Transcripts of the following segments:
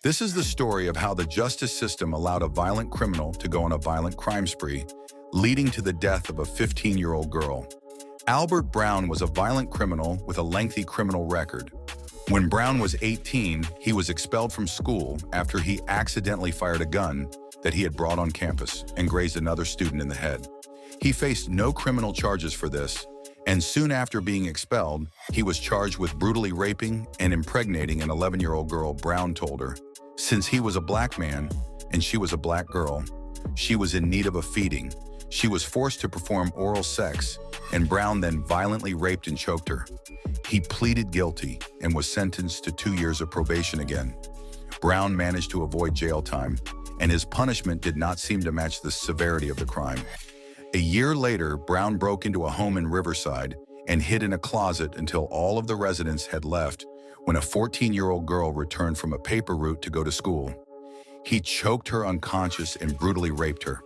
This is the story of how the justice system allowed a violent criminal to go on a violent crime spree, leading to the death of a 15-year-old girl. Albert Brown was a violent criminal with a lengthy criminal record. When Brown was 18, he was expelled from school after he accidentally fired a gun that he had brought on campus and grazed another student in the head. He faced no criminal charges for this, and soon after being expelled, he was charged with brutally raping and impregnating an 11-year-old girl. Brown told her, since he was a black man and she was a black girl, she was in need of a feeding. She was forced to perform oral sex, and Brown then violently raped and choked her. He pleaded guilty and was sentenced to 2 years of probation again. Brown managed to avoid jail time, and his punishment did not seem to match the severity of the crime. A year later, Brown broke into a home in Riverside and hid in a closet until all of the residents had left when a 14-year-old girl returned from a paper route to go to school. He choked her unconscious and brutally raped her.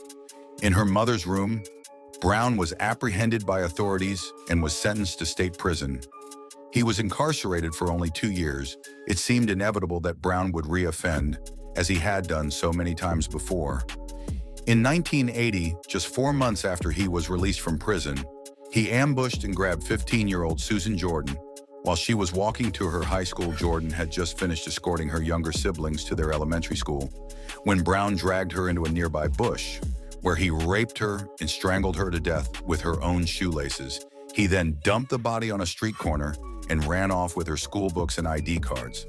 In her mother's room, Brown was apprehended by authorities and was sentenced to state prison. He was incarcerated for only 2 years. It seemed inevitable that Brown would re-offend, as he had done so many times before. In 1980, just 4 months after he was released from prison, he ambushed and grabbed 15-year-old Susan Jordan. While she was walking to her high school, Jordan had just finished escorting her younger siblings to their elementary school when Brown dragged her into a nearby bush, where he raped her and strangled her to death with her own shoelaces. He then dumped the body on a street corner and ran off with her school books and ID cards.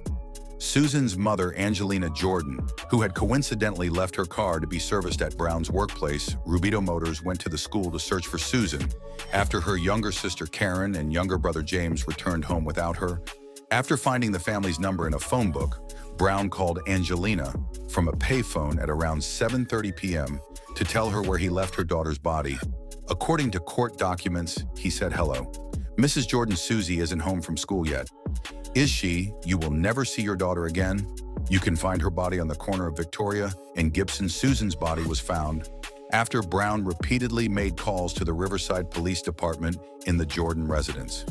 Susan's mother, Angelina Jordan, who had coincidentally left her car to be serviced at Brown's workplace, Rubito Motors, went to the school to search for Susan after her younger sister Karen and younger brother James returned home without her. After finding the family's number in a phone book, Brown called Angelina from a payphone at around 7:30 p.m. to tell her where he left her daughter's body. According to court documents, he said, "Hello, Mrs. Jordan, Susie isn't home from school yet. Is she? You will never see your daughter again. You can find her body on the corner of Victoria and Gibson." Susan's body was found after Brown repeatedly made calls to the Riverside Police Department in the Jordan residence.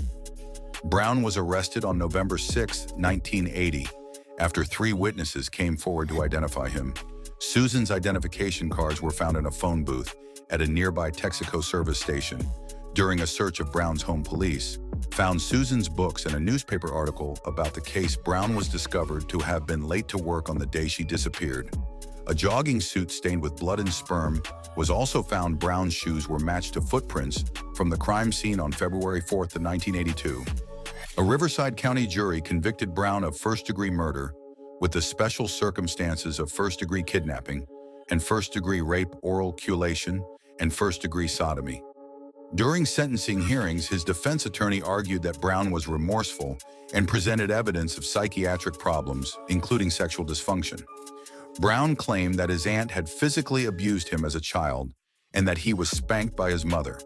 Brown was arrested on November 6, 1980, after 3 witnesses came forward to identify him. Susan's identification cards were found in a phone booth at a nearby Texaco service station. During a search of Brown's home, police found Susan's books and a newspaper article about the case. Brown was discovered to have been late to work on the day she disappeared. A jogging suit stained with blood and sperm was also found. Brown's shoes were matched to footprints from the crime scene on February 4th, 1982. A Riverside County jury convicted Brown of first-degree murder with the special circumstances of first-degree kidnapping and first-degree rape, oral culation, and first-degree sodomy. During sentencing hearings, his defense attorney argued that Brown was remorseful and presented evidence of psychiatric problems, including sexual dysfunction. Brown claimed that his aunt had physically abused him as a child and that he was spanked by his mother.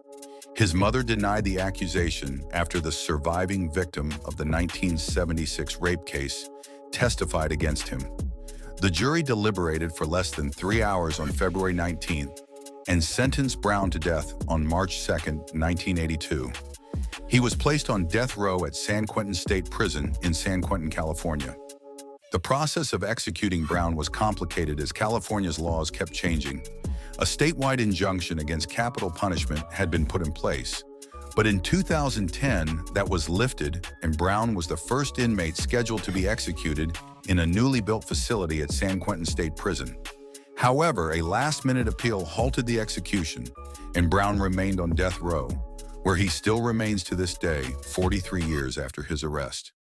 His mother denied the accusation after the surviving victim of the 1976 rape case testified against him. The jury deliberated for less than 3 hours on February 19th and sentenced Brown to death on March 2, 1982. He was placed on death row at San Quentin State Prison in San Quentin, California. The process of executing Brown was complicated as California's laws kept changing. A statewide injunction against capital punishment had been put in place, but in 2010 that was lifted, and Brown was the first inmate scheduled to be executed in a newly built facility at San Quentin State Prison. However, a last-minute appeal halted the execution, and Brown remained on death row, where he still remains to this day, 43 years after his arrest.